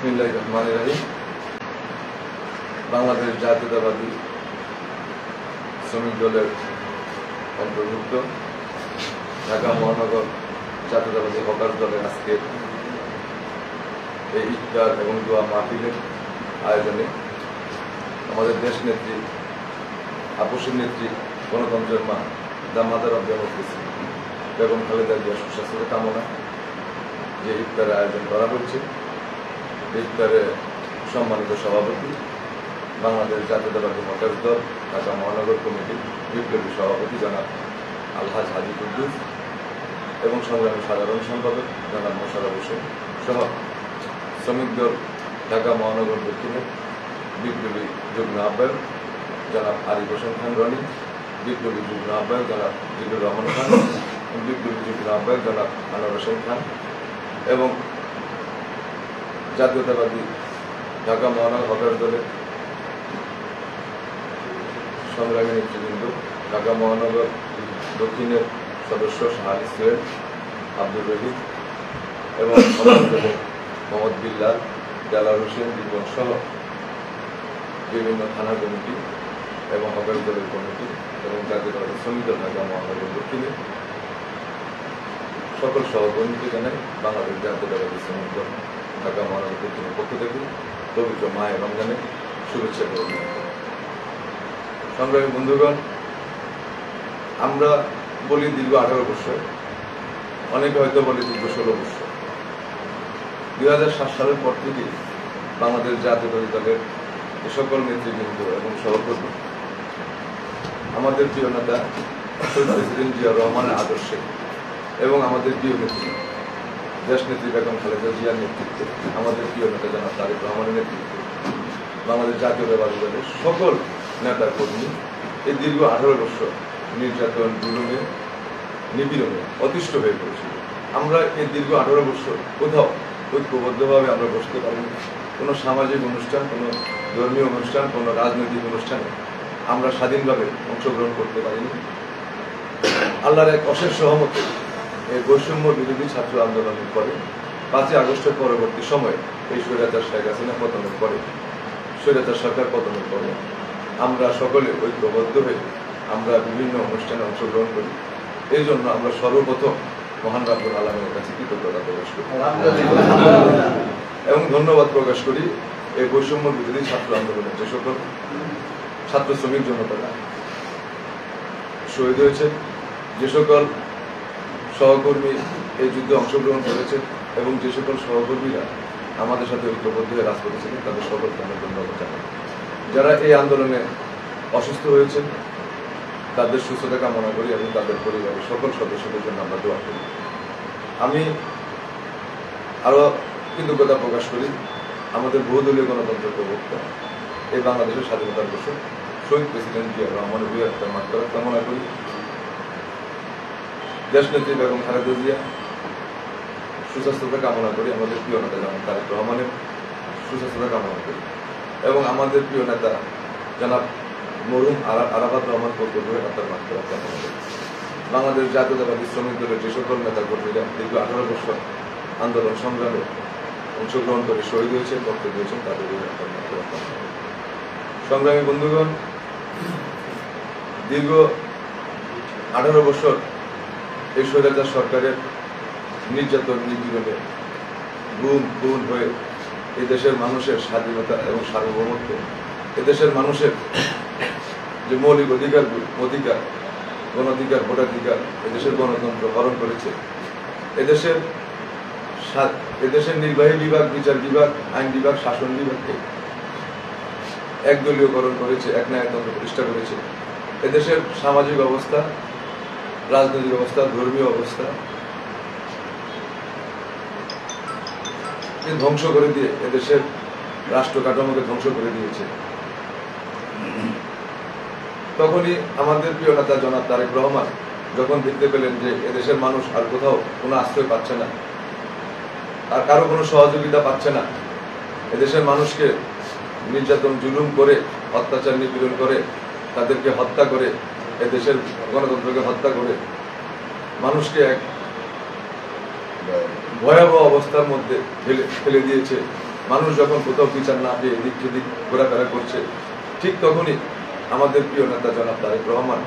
বিসমিল্লাহির রহমানির রহিম। বাংলাদেশ জাতীয়তাবাদী শ্রমিক দলের অন্তর্ভুক্ত ঢাকা মহানগর জাতীয়তাবাদী হকার দলের আজকে এই ইফতার এবং দোয়া মাহফিলের আয়োজনে আমাদের দেশ নেত্রী, আপসের নেত্রী, গণতন্ত্রের মা, the mother of democracy Begum Khaleda জিয়ার সুস্বাস্থ্যের কামনা যে ইফতারের আয়োজন করা হচ্ছে। ইফতারে সম্মানিত সভাপতি, বাংলাদেশ জাতীয়তাবাদী হকার দল ঢাকা মহানগর কমিটির বিপ্লবী সভাপতি জনাব আলহাজ হাজি কুদ্দুস এবং সংগ্রামী সাধারণ সম্পাদক জনাব মোশাররফ হোসেন সহ শ্রমিক দল ঢাকা মহানগর দক্ষিণের বিপ্লবী যুগ্ম আহ্বায়ক জনাব আরিফ হোসেন খান রনি, বিপ্লবী যুগ্ম আহ্বায়ক জনাব জিল্লুর রহমান খান, বিপ্লবী যুগ্ম আহ্বায়ক জনাব আনোয়ার হোসেন খান এবং জাতীয়তাবাদী ঢাকা মহানগর হকার দলের সংগ্রামী নেতৃবৃন্দ, ঢাকা মহানগর দক্ষিণের সদস্য শাহালি সোহেল, আব্দুর রহিম এবং মোহাম্মদ বিল্লাল, জালাল হোসেন, দীপন সহ বিভিন্ন থানা কমিটি এবং হকার দলের কমিটি এবং জাতীয়তাবাদী শ্রমিক দল ঢাকা মহানগর দক্ষিণে সকল সহকর্মীকে জানাই বাংলাদেশ জাতীয়তাবাদী শ্রমিক দল ঢাকা মহানগর দক্ষিণের পক্ষ থেকে পবিত্র মাহে রমজানের শুভেচ্ছা গ্রহণ। সংগ্রামী বন্ধুগণ, আমরা বলি দীর্ঘ 18 বছর, অনেকে হয়তো বলি দীর্ঘ 16 বছর। 2007 সালের পর থেকে বাংলাদেশ জাতীয়তাবাদী দলের এ সকল নেতৃবৃন্দ এবং সহকর্মী আমাদের প্রিয় নেতা প্রেসিডেন্ট জিয়া রহমানের আদর্শে এবং আমাদের প্রিয় নেত্রী দেশ নেত্রী বেগম খালেদা জিয়ার নেতৃত্বে, আমাদের প্রিয় নেতা জনাব তারেক রহমানের নেতৃত্বে বাংলাদেশ জাতীয়তাবাদী দলের সকল নেতা কর্মী এই দীর্ঘ 18 বছর নির্যাতন, জুলুমে, নিপীড়নে অতিষ্ঠ হয়ে পড়েছিল। আমরা এই দীর্ঘ 18 বছর কোথাও ঐক্যবদ্ধভাবে আমরা বসতে পারিনি। কোনো সামাজিক অনুষ্ঠান, কোনো ধর্মীয় অনুষ্ঠান, কোনো রাজনৈতিক অনুষ্ঠানে আমরা স্বাধীনভাবে অংশগ্রহণ করতে পারিনি। আল্লাহর এক অশেষ সহমতে এই বৈষম্য বিরোধী ছাত্র আন্দোলনের পরে 5ই আগস্টের পরবর্তী সময়ে এই স্বৈরাচার শেখ হাসিনা পতনের পরে, স্বৈরাচার সরকার পতনের পরে আমরা সকলে ঐক্যবদ্ধ হয়ে আমরা বিভিন্ন অনুষ্ঠানে অংশগ্রহণ করি। এই জন্য আমরা সর্বপ্রথম মহান রাব্বুল আলামিনের কাছে কৃতজ্ঞতা প্রকাশ করি এবং ধন্যবাদ প্রকাশ করি এই বৈষম্য বিরোধী ছাত্র আন্দোলনের যে সকল ছাত্র শ্রমিক জনতারা শহীদ হয়েছে, যে সকল সহকর্মী এই যুদ্ধে অংশগ্রহণ করেছে এবং যে সকল সহকর্মীরা আমাদের সাথে ঐক্যবদ্ধ হয়ে রাজপথে ছিলেন, তাদের সকলকে আমরা ধন্যবাদ জানাই। যারা এই আন্দোলনে অসুস্থ হয়েছেন তাদের সুস্থতা কামনা করি এবং তাদের পরিবারের সকল সদস্যদের জন্য আমরা দোয়া করি। আমি আরো কৃতজ্ঞতা প্রকাশ করি আমাদের বহুদলীয় গণতন্ত্রের প্রবক্তা, এই বাংলাদেশের স্বাধীনতার বছর শহীদ প্রেসিডেন্ট জিয়া রহমানের বৃহত্তর মাত্রা কামনা করি। দেশ নেত্রী বেগম খালেদা জিয়া সুস্বাস্থ্যতা কামনা করি, আমাদের প্রিয় নেতা জনাব তারেক রহমানের সুস্বাস্থ্যতা কামনা করি এবং আমাদের প্রিয় নেতা জনাব মরহুম আরাফাত রহমান কর্তব্যের আত্মার মাত্রা কামনা করি। বাংলাদেশ জাতীয়তাবাদী শ্রমিক দলের যে সকল নেতা কর্মীরা দীর্ঘ 18 বছর আন্দোলন সংগ্রামে অংশগ্রহণ করে শহীদ হয়েছেন, রক্ত দিয়েছেন, তাদের আত্মার মাত্রা কামনা করি। সংগ্রামী বন্ধুগণ, দীর্ঘ 18 বছর এই স্বৈরাচার সরকারের নির্যাতন, নিপীড়নে গুম খুন হয়ে এই দেশের মানুষের স্বাধীনতা এবং সার্বভৌমত্ব, এদেশের মানুষের যে মৌলিক অধিকার, গণঅধিকার, ভোটাধিকার, এদেশের গণতন্ত্র হরণ করেছে। এদেশের নির্বাহী বিভাগ, বিচার বিভাগ, আইন বিভাগ, শাসন বিভাগকে একদলীয়করণ করেছে, একনায়কতন্ত্র প্রতিষ্ঠা করেছে। এদেশের সামাজিক অবস্থা, রাজনৈতিক অবস্থা, ধর্মীয় অবস্থা ধ্বংস করে দিয়ে এদেশের রাষ্ট্র কাঠামোকে ধ্বংস করে দিয়েছে। তখনই আমাদের প্রিয় নেতা জনাব তারেক রহমান যখন দেখতে পেলেন যে এদেশের মানুষ আর কোথাও কোনো আশ্রয় পাচ্ছে না, আর কারো কোনো সহযোগিতা পাচ্ছে না, এদেশের মানুষকে নির্যাতন, জুলুম করে, অত্যাচার, নিপীড়ন করে, তাদেরকে হত্যা করে, এদেশের গণতন্ত্রকে হত্যা করে মানুষকে এক ভয়াবহ অবস্থার মধ্যে ফেলে দিয়েছে মানুষ যখন কোথাও বিচার না পেয়ে এদিক সেদিক ঘোরাফেরা করছে, ঠিক তখনই আমাদের প্রিয় নেতা জনাব তারেক রহমান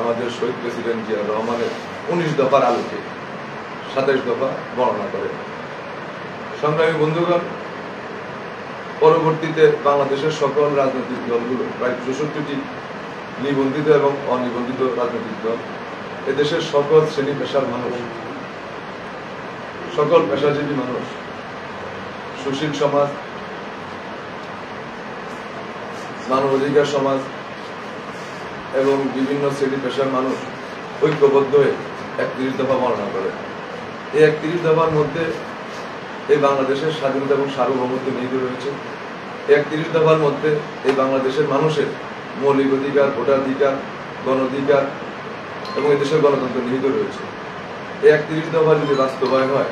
আমাদের শহীদ প্রেসিডেন্ট জিয়া রহমানের 19 দফার আলোকে 27 দফা বর্ণনা করেন। সংগ্রামী বন্ধুগণ, পরবর্তীতে বাংলাদেশের সকল রাজনৈতিক দলগুলো প্রায় 64টি নিবন্ধিত এবং অনিবন্ধিত রাজনৈতিক দল, এদেশের সকল শ্রেণী পেশার মানুষ, সকল পেশাজীবী মানুষ, সুশীল সমাজ, মানবাধিকার সমাজ এবং বিভিন্ন শ্রেণী পেশার মানুষ ঐক্যবদ্ধ হয়ে 31 দফা বর্ণনা করে। এই 31 দফার মধ্যে এই বাংলাদেশের স্বাধীনতা এবং সার্বভৌমত্ব নিহিত রয়েছে। 31 দফার মধ্যে এই বাংলাদেশের মানুষের মৌলিক অধিকার, ভোটাধিকার, গণ অধিকার এবং এদেশের গণতন্ত্র নিহিত রয়েছে। এই 31 দফা যদি বাস্তবায়ন হয়,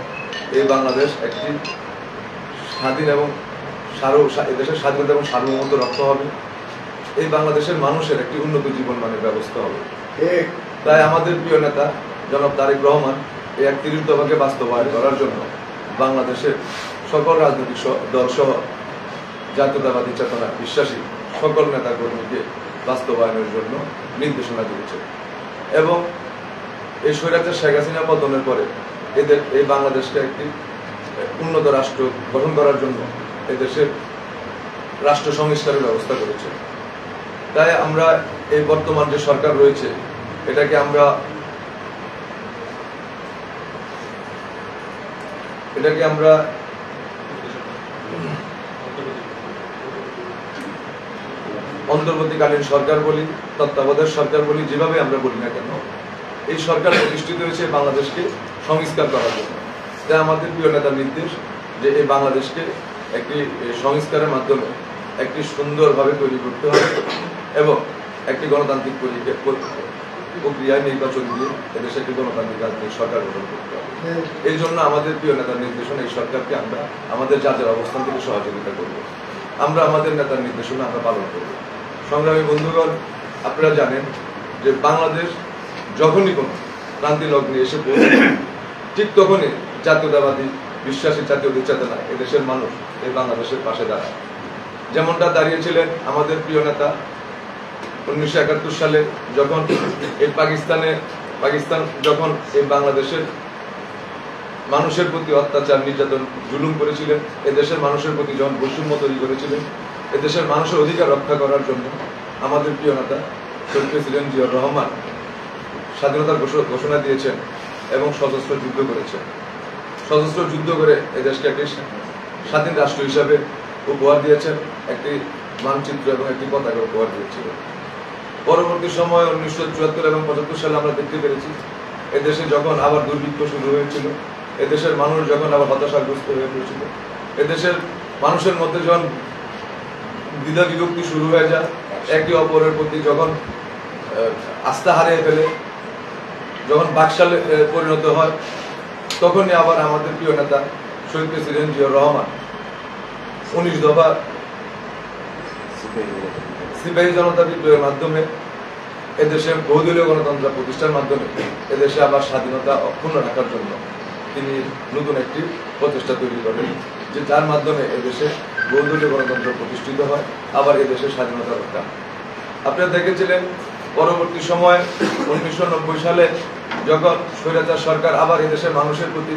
এই বাংলাদেশ একটি স্বাধীন এবং এদেশের স্বাধীনতা এবং সার্বভৌমত্ব রক্ষা হবে। এই বাংলাদেশের মানুষের একটি উন্নত জীবন মানের ব্যবস্থা হবে। তাই আমাদের প্রিয় নেতা জনাব তারেক রহমান এই 31 দফাকে বাস্তবায়ন করার জন্য বাংলাদেশের সকল রাজনৈতিক দল সহ জাতীয়তাবাদী চেতনা বিশ্বাসী সকল নেতা কর্মীকে বাস্তবায়নের জন্য নির্দেশনা দিয়েছে এবং এই স্বৈরাচার শেখ হাসিনা পতনের পরে এই বাংলাদেশকে একটি উন্নত রাষ্ট্র গঠন করার জন্য এদেশের রাষ্ট্র সংস্কারের ব্যবস্থা করেছে। তাই আমরা এই বর্তমান যে সরকার রয়েছে এটাকে আমরা অন্তর্বর্তীকালীন সরকার বলি, তত্ত্বাবধায়ক সরকার বলি, যেভাবে আমরা বলি না কেন, এই সরকার প্রতিষ্ঠিত হয়েছে বাংলাদেশকে সংস্কার করার জন্য। তাই আমাদের প্রিয় নেতার নির্দেশ যে এই বাংলাদেশকে একটি সংস্কারের মাধ্যমে একটি সুন্দরভাবে তৈরি করতে হবে এবং একটি গণতান্ত্রিক প্রক্রিয়ায় নির্বাচন দিয়ে এদেশে একটি গণতান্ত্রিক রাজনৈতিক সরকার গঠন করতে হবে। এই জন্য আমাদের প্রিয় নেতার নির্দেশনা এই সরকারকে আমরা আমাদের যাদের অবস্থান থেকে সহযোগিতা করব। আমরা আমাদের নেতার নির্দেশনা আমরা পালন করব। সংগ্রামী বন্ধুগণ, আপনারা জানেন যে বাংলাদেশ যখনই কোনো ক্রান্তি লগ্নে এসে পড়বে, ঠিক তখনই জাতীয়তাবাদী বিশ্বাসী জাতীয় চেতনা এদেশের মানুষ এই বাংলাদেশের পাশে দাঁড়ায়। যেমনটা দাঁড়িয়েছিলেন আমাদের প্রিয় নেতা 1971 সালে যখন এই পাকিস্তান যখন এই বাংলাদেশের মানুষের প্রতি অত্যাচার, নির্যাতন, জুলুম করেছিলেন, এদেশের মানুষের প্রতি যখন বৈষম্য তৈরি করেছিলেন, এদেশের মানুষের অধিকার রক্ষা করার জন্য আমাদের প্রিয় নেতা শহীদ প্রেসিডেন্ট জিয়াউর রহমান স্বাধীনতার ঘোষণা দিয়েছেন এবং সশস্ত্র যুদ্ধ করেছেন। সশস্ত্র যুদ্ধ করে এদেশকে একটি স্বাধীন রাষ্ট্র হিসাবে উপহার দিয়েছেন, একটি মানচিত্র এবং একটি পতাকা উপহার দিয়েছিলেন। পরবর্তী সময় 1974 এবং 75 সালে আমরা দেখতে পেরেছি এদেশে যখন আবার দুর্ভিক্ষ শুরু হয়েছিল, এদেশের মানুষ যখন আবার হতাশাগ্রস্ত হয়ে পড়েছিল, এদেশের মানুষের মধ্যে যখন দ্বিধা বিভক্তি শুরু হয়ে যায়, একে অপরের প্রতি যখন আস্থা হারিয়ে ফেলে, যখন বাকশালে পরিণত হয়, তখনই আবার আমাদের প্রিয় নেতা শহীদ প্রেসিডেন্ট জিয়াউর রহমান 19 দফা সিপাহী জনতা বিপ্লবের মাধ্যমে এদেশে বহুদলীয় গণতন্ত্র প্রতিষ্ঠার মাধ্যমে এদেশে আবার স্বাধীনতা অক্ষুণ্ণ রাখার জন্য তিনি নতুন একটি প্রচেষ্টা তৈরি করেন, যে যার মাধ্যমে এদেশে বহুদলীয় গণতন্ত্র প্রতিষ্ঠিত হয়, আবার এদেশের স্বাধীনতা রক্ষা। আপনারা দেখেছিলেন পরবর্তী সময়ে 1990 সালে যখন স্বৈরাচার সরকার আবার এদেশের মানুষের প্রতি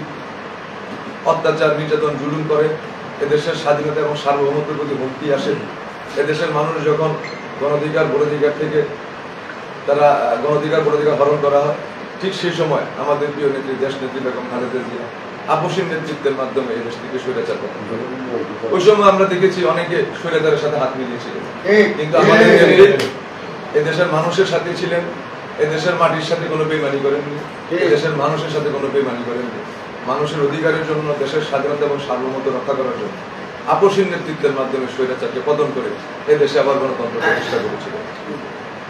অত্যাচার, নির্যাতন, জুলুম করে, এদেশের স্বাধীনতা এবং সার্বভৌমত্বের প্রতি হুমকি আসে, এদেশের মানুষ যখন গণঅধিকার, ভোটাধিকার থেকে তারা গণঅধিকার, ভোটাধিকার হরণ করা হয়, ঠিক সেই সময় আমাদের প্রিয় নেত্রী, দেশ নেত্রী বেগম খালেদা জিয়া আপসীন নেতৃত্বের মাধ্যমে এই দেশ থেকে স্বৈরাচার পতন করে। ওই সময় আমরা দেখেছি অনেকে স্বৈরাচারের সাথে হাত মিলিয়েছিলেন, কিন্তু আমাদের নেত্রী এদেশের মানুষের সাথে ছিলেন, এদেশের মাটির সাথে কোনো বেইমানি করেননি, এদেশের মানুষের সাথে কোনো বেইমানি করেননি। মানুষের অধিকারের জন্য, দেশের স্বাধীনতা এবং সার্বভৌমত্ব রক্ষা করার জন্য আপসীন নেতৃত্বের মাধ্যমে স্বৈরাচারকে পতন করে এদেশে আবার গণতন্ত্র প্রতিষ্ঠা করেছিলেন।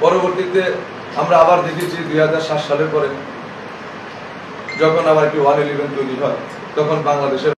পরবর্তীতে আমরা আবার দেখেছি 2007 সালের পরে যখন আবার একটি 111 তৈরি হয়, তখন বাংলাদেশের